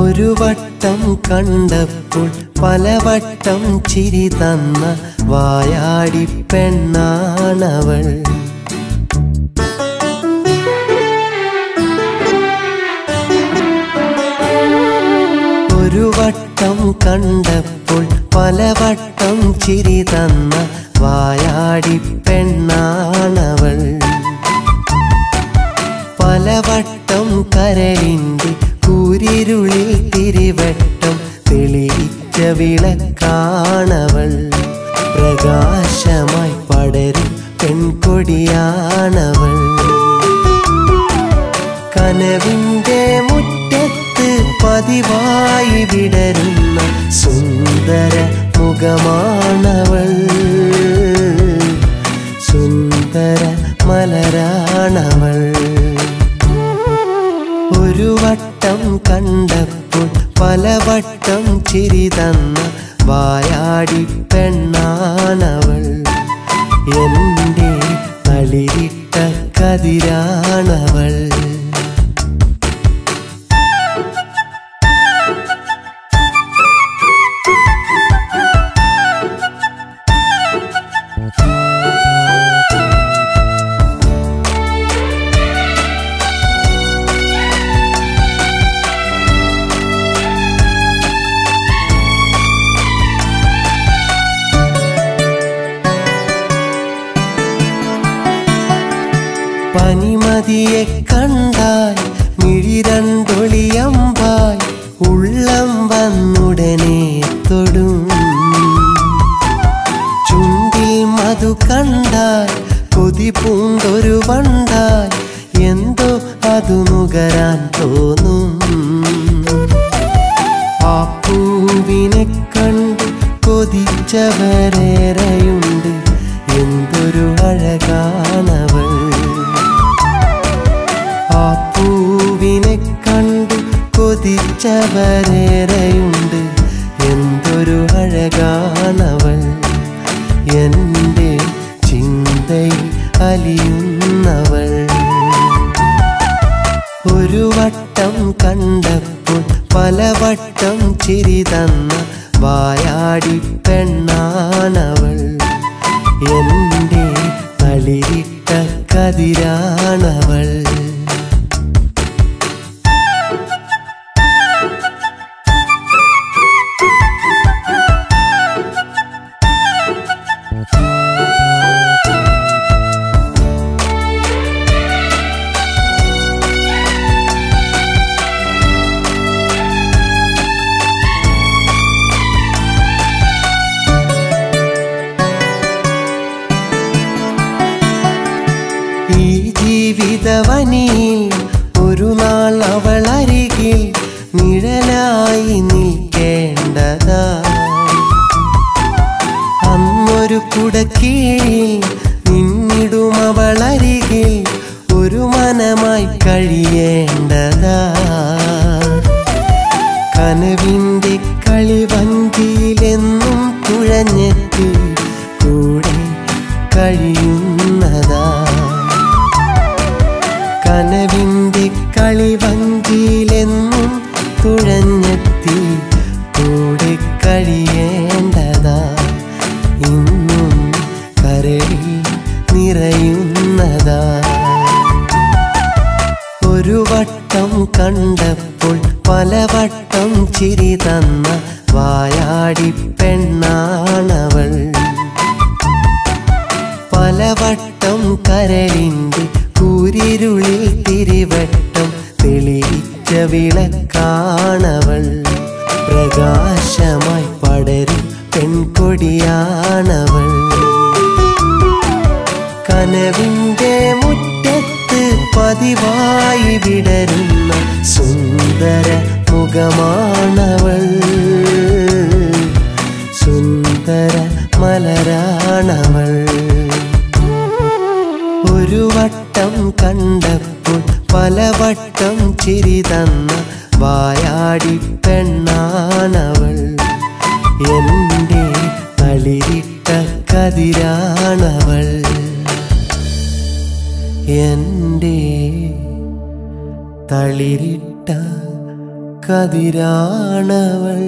ഒരു വട്ടം കണ്ടപ്പോൾ പലവട്ടം ചിരി തന്ന വായാടി പെണ്ണാണവൾ. ഒരു വട്ടം കണ്ടപ്പോൾ പലവട്ടം ചിരി തന്ന വായാടി പെണ്ണാണവൾ. പലവട്ടം കരളിൻ്റെ കൂരിരുളിൽ തിരിവട്ടം തെളിയിച്ച വിളക്കാണവൾ. പ്രകാശമായി പടരും പെൺകൊടിയാണവൾ. കനവിൻ്റെ മുറ്റത്ത് പതിവായി വിടരുന്ന സുന്ദര മുഖമാണവൾ. സുന്ദര മലരാണവൾ. ഒരു വട്ടം കണ്ടപ്പോൾ പലവട്ടം ചിരി തന്ന വായാടി പെണ്ണാണവൾ. എൻ്റെ തളിരിട്ട കതിരാണവൾ. പനിമതിയെ കണ്ടാൽ മിഴിരണ്ടൊളിയമ്പായി ഉള്ളം വന്നുടനെ തൊടും. ചുണ്ടിൽ മധു കണ്ടാൽ കൊതി പൂണ്ടൊരു വണ്ടാൽ എന്തോ അതു നുകരാൻ തോന്നും. ആ പൂവിനെ കണ്ട് കൊതിച്ചവരേറെയുണ്ട്. എന്തൊരു അഴകാണവൾ. ആ പൂവിനെ കണ്ട് കൊതിച്ചവരേറെയുണ്ട്. എന്തൊരു അഴകാണവൾ. എൻ്റെ ചിന്തയിൽ അലിയുന്നവൾ. ഒരു വട്ടം കണ്ടപ്പോൾ പലവട്ടം ചിരി തന്ന വായാടി പെണ്ണാണവൾ. എൻ്റെ തളിരിട്ട കതിരാണവൾ. ഈ ജീവിതവനിയിൽ ഒരു നാൾ അവൾ അരികിൽ നിഴലായി നിൽക്കേണ്ടതാ. അന്നൊരു കുടക്കീഴിൽ നിന്നിടും അവൾ അരികിൽ ഒരു മനമായി കഴിയേണ്ടതാ. കനവിൻ്റെ കളിവഞ്ചിയിലെന്നും തുഴഞ്ഞെത്തി കൂടെ കഴിയുന്നതാ. കനവിൻ്റെ കളിവഞ്ചിയിലെന്നും തുഴഞ്ഞെത്തി കൂടെ കഴിയേണ്ടതാ. ഇന്നും കരളിൽ നിറയുന്നതാ. ഒരു വട്ടം കണ്ടപ്പോൾ പലവട്ടം ചിരി തന്ന വായാടി പെണ്ണാണവൾ. പലവട്ടം കരളിൻ്റെ കൂരിരുളിൽ തിരിവട്ടം തെളിയിച്ച വിളക്കാണവൾ. പ്രകാശമായി പടരും പെൺകൊടിയാണവൾ. കനവിൻ്റെ മുറ്റത്ത് പതിവായി വിടരുന്ന സുന്ദര മുഖമാണവൾ. സുന്ദര മലരാണവൾ. ഒരു വട്ടം കണ്ടപ്പോൾ പലവട്ടം ചിരി തന്ന വായാടി പെണ്ണാണവൾ. എൻ്റെ തളിരിട്ട കതിരാണവൾ. എൻ്റെ തളിരിട്ട കതിരാണവൾ.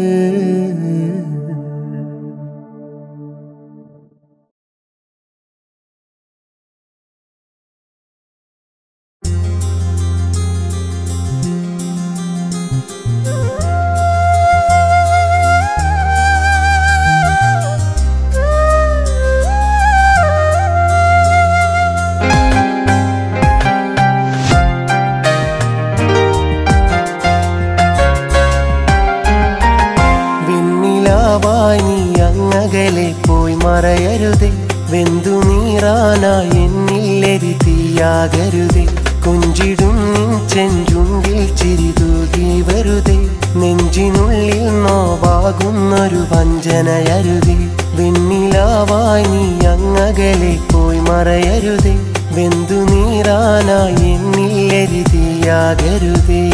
പോയി മറയരുതേ, വെന്തു നീറാനായി എന്നില്ലെരി തീയാകരുതേ. കൊഞ്ചിടും നിൻ ചെഞ്ചുണ്ടിൽ ചിരിതൂകി വെറുതെ, നെഞ്ചിനുള്ളിൽ നോവാകുന്നൊരു വഞ്ചനയരുതേ. വെണ്ണിലാവായി നീ അങ്ങകലെ പോയി മറയരുതേ, വെന്തു നീറാനായി എന്നില്ലെരി തീയാകരുതേ.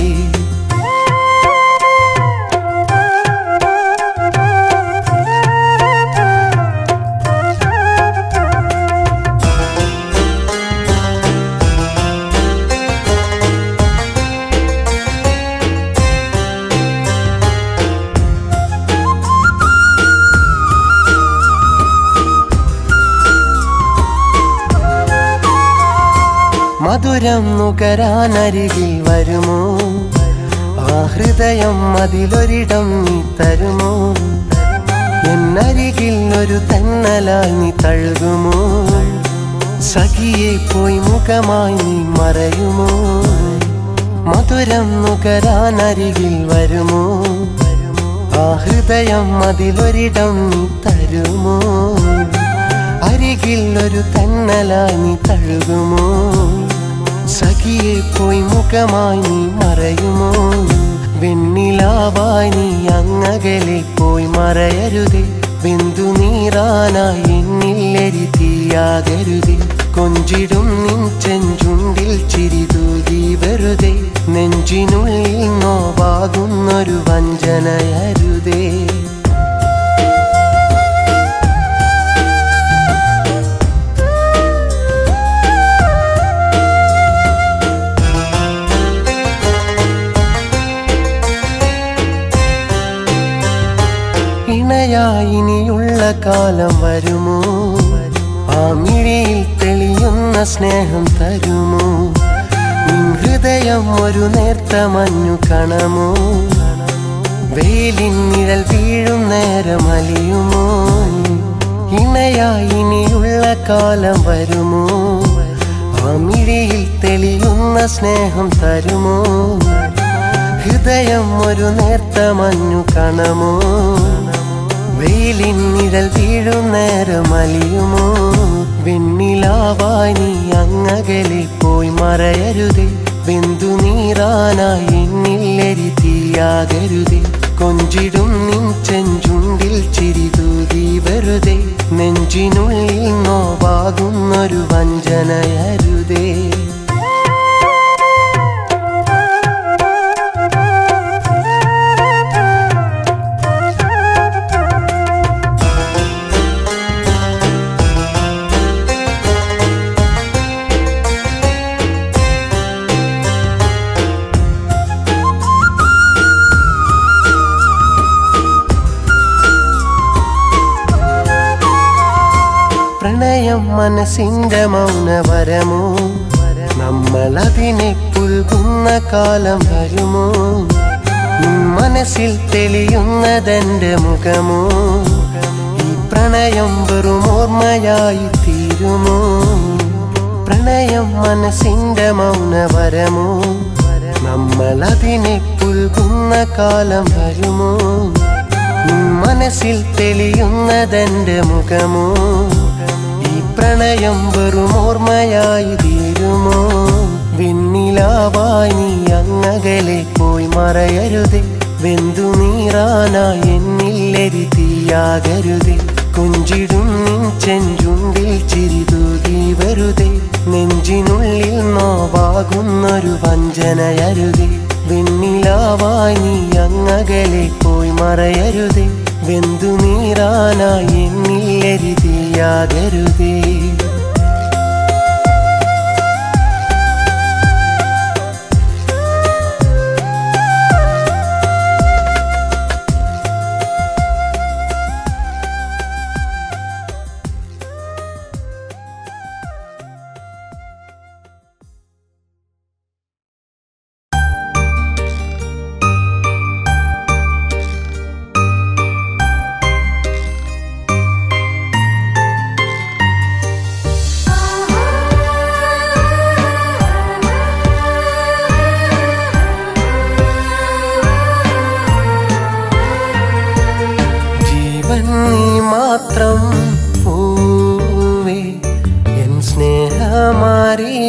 മധുരം നുകരാനരികിൽ വരുമോ, ആ ഹൃദയം അതിലൊരിടം നീ തരുമോ. എന്നരികിൽ ഒരു തന്നലായി നീ തഴുകുമോ, സഖിയെ പോയി മുഖമായി നീ മറയുമോ. മധുരം നുകരാനരികിൽ വരുമോ, ആ ഹൃദയം അതിലൊരിടം നീ തരുമോ. അരികിൽ ഒരു തന്നലായി നീ തഴുകുമോ, സഖിയെ പോയി മുഖമായി നീ മറയുമോ. വെണ്ണിലാവായി നീ അങ്ങകലെ പോയി മറയരുതേ, വെന്തു നീറാനായി എന്നില്ലെരി തീയാകരുതേ. കൊഞ്ചിടും നിൻ ചെഞ്ചുണ്ടിൽ ചിരിതൂകി വെറുതെ, നെഞ്ചിനുള്ളിൽ നോവാകുന്നൊരു വഞ്ചനയരുതേ. ഇനിയുള്ള കാലം വരുമോ, ആ മിഴിയിൽ തെളിയുന്ന സ്നേഹം തരുമോ. നിൻ ഹൃദയം ഒരു നേർത്ത മഞ്ഞു കണമോ, വെയിലിൻ നിഴൽ വീഴും നേരം അലിയുമോ. ഇണയായി ഇനിയുള്ള കാലം വരുമോ, ആ മിഴിയിൽ തെളിയുന്ന സ്നേഹം തരുമോ. ഹൃദയം ഒരു നേർത്ത മഞ്ഞു കണമോ, വെയിലിൻ നിഴൽ വീഴും നേരം അലിയുമോ. വെണ്ണിലാവായി നീ അങ്ങകലെ പോയി മറയരുതേ, വെന്തു നീറാനായി എന്നില്ലെരി തീയാകരുതേ. കൊഞ്ചിടും നിൻ ചെഞ്ചുണ്ടിൽ ചിരിതൂകി വെറുതെ, നെഞ്ചിനുള്ളിൽ നോവാകുന്നൊരു വഞ്ചനയരുതേ. പ്രണയം മനസ്സിന്റെ മൗനവരമോ, നമ്മളതിനെ പുൽകുന്ന കാലം വരുമോ. മനസ്സിൽ തെളിയുന്നതെന്റെ മുഖമോ, ഈ പ്രണയം വെറും ഓർമ്മയായി തീരുമോ. പ്രണയം മനസ്സിന്റെ മൗനവരമോ, നമ്മളതിനെ പുൽകുന്ന കാലം വരുമോ. മനസ്സിൽ തെളിയുന്നതെന്റെ മുഖമോ, പ്രണയം വെറും ഓർമ്മയായി തീരുമോ. വെണ്ണിലാവായി നീ അങ്ങകലെ പോയി മറയരുതേ, വെന്തു നീറാനായി എന്നില്ലെരി തീയാകരുതേ. കൊഞ്ചിടും നിൻ ചെഞ്ചുണ്ടിൽ ചിരിതൂകി വെറുതെ, നെഞ്ചിനുള്ളിൽ നോവാകുന്നൊരു വഞ്ചനയരുതേ. വെണ്ണിലാവായി നീ അങ്ങകലെ പോയി മറയരുതേ, വെന്തു നീറാനായി എന്നില്ലെരി തീയാകരുതേ.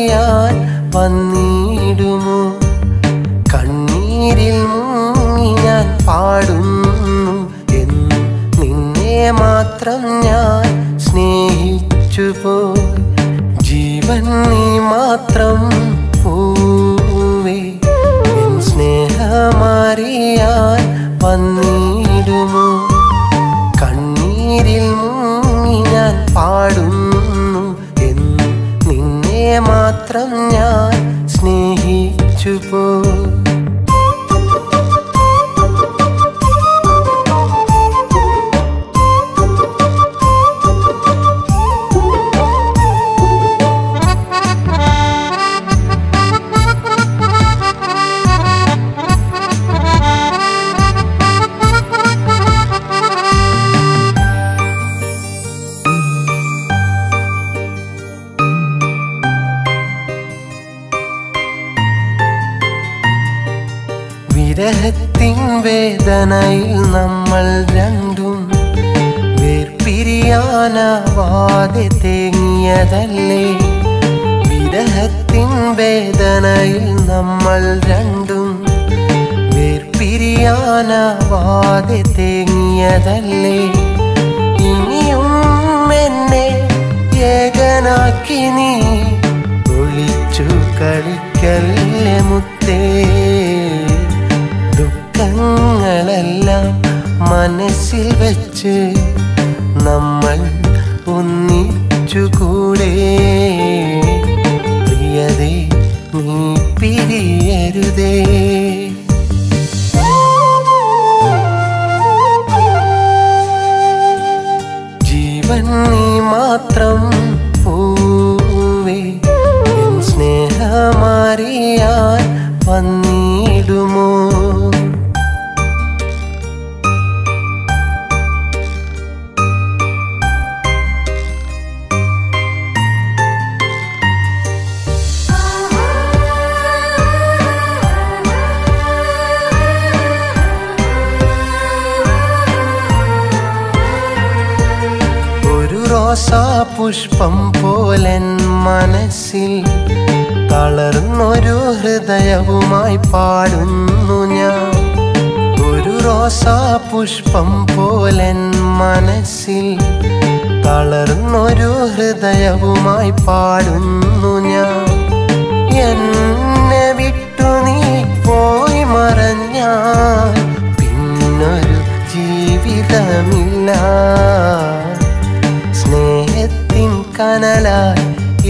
സ്നേഹമാറിയാൻ വന്നിടുമോ? കണ്ണീരിൽ മുങ്ങി ഞാൻ പാടുന്നു എന്നും നിന്നെ മാത്രം ഞാൻ സ്നേഹിച്ചുപോയി. ജീവൻ നീ മാത്രം പൂവേ, എൻ സ്നേഹമാറിയാൻ വന്നിടുമോ? കണ്ണീരിൽ മുങ്ങി ഞാൻ പാടുന്നു എന്നും നിന്നെ മാത്രം ഞാൻ സ്നേഹിച്ചുപോയി. വിരഹത്തിൻ വേദനയിൽ നമ്മൾ രണ്ടും വേർപിരിയാനാവാതെ തേങ്ങിയതല്ലേ? വിരഹത്തിൻ വേദനയിൽ നമ്മൾ രണ്ടും വേർപിരിയാനാവാതെ തേങ്ങിയതല്ലേ? ഇനിയും എന്നെ ഏകനാക്കി നീ ഒളിച്ചു കളിക്കല്ലേ മുത്തേ. ദുഃഖങ്ങളെല്ലാം മനസ്സിൽ വെച്ച് നമ്മൾ ഒന്നിച്ചുകൂടെ. പ്രിയതേ നീ പിരിയരുതേ. ജീവൻ നീ മാത്രം പൂവേ, എൻ സ്നേഹമാറിയാൻ വന്നിടുമോ? റോസാ പുഷ്പം പോലൻ മനസ്സിൽ തളർന്നൊരു ഹൃദയവുമായി പാടുന്നു ഞാൻ. ഒരു റോസാ പുഷ്പം പോലൻ മനസ്സിൽ തളർന്നൊരു ഹൃദയവുമായി പാടുന്നു ഞാൻ. എന്നെ വിട്ടു നീ പോയി മറഞ്ഞാൽ പിന്നൊരു ജീവിതമില്ല. സ്നേഹത്തിൻ കനലായി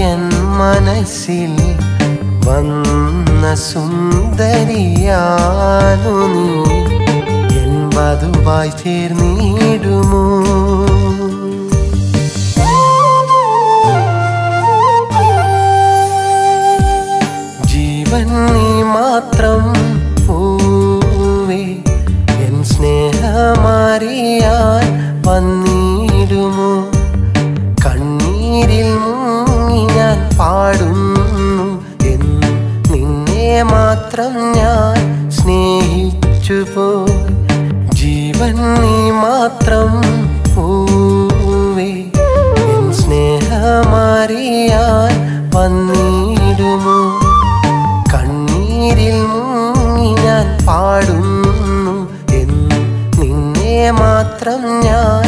എൻ മനസ്സിൽ വന്ന സുന്ദരിയാണു നീ. എൻ വധുവായി ചേർന്നിടുമോ? ജീവൻ നീ മാത്രം പൂവേ, എൻ സ്നേഹമാറിയാൻ വന്നിടുമോ? കണ്ണീരിൽ മുങ്ങി ഞാൻ പാടുന്നു എന്നും നിന്നെ മാത്രം ഞാൻ സ്നേഹിച്ചുപോയി. ജീവൻ നീ മാത്രം പൂവേ, എൻ സ്നേഹമാറിയാൻ വന്നിടുമോ? കണ്ണീരിൽ മുങ്ങി ഞാൻ പാടുന്നു എന്നും നിന്നെ മാത്രം ഞാൻ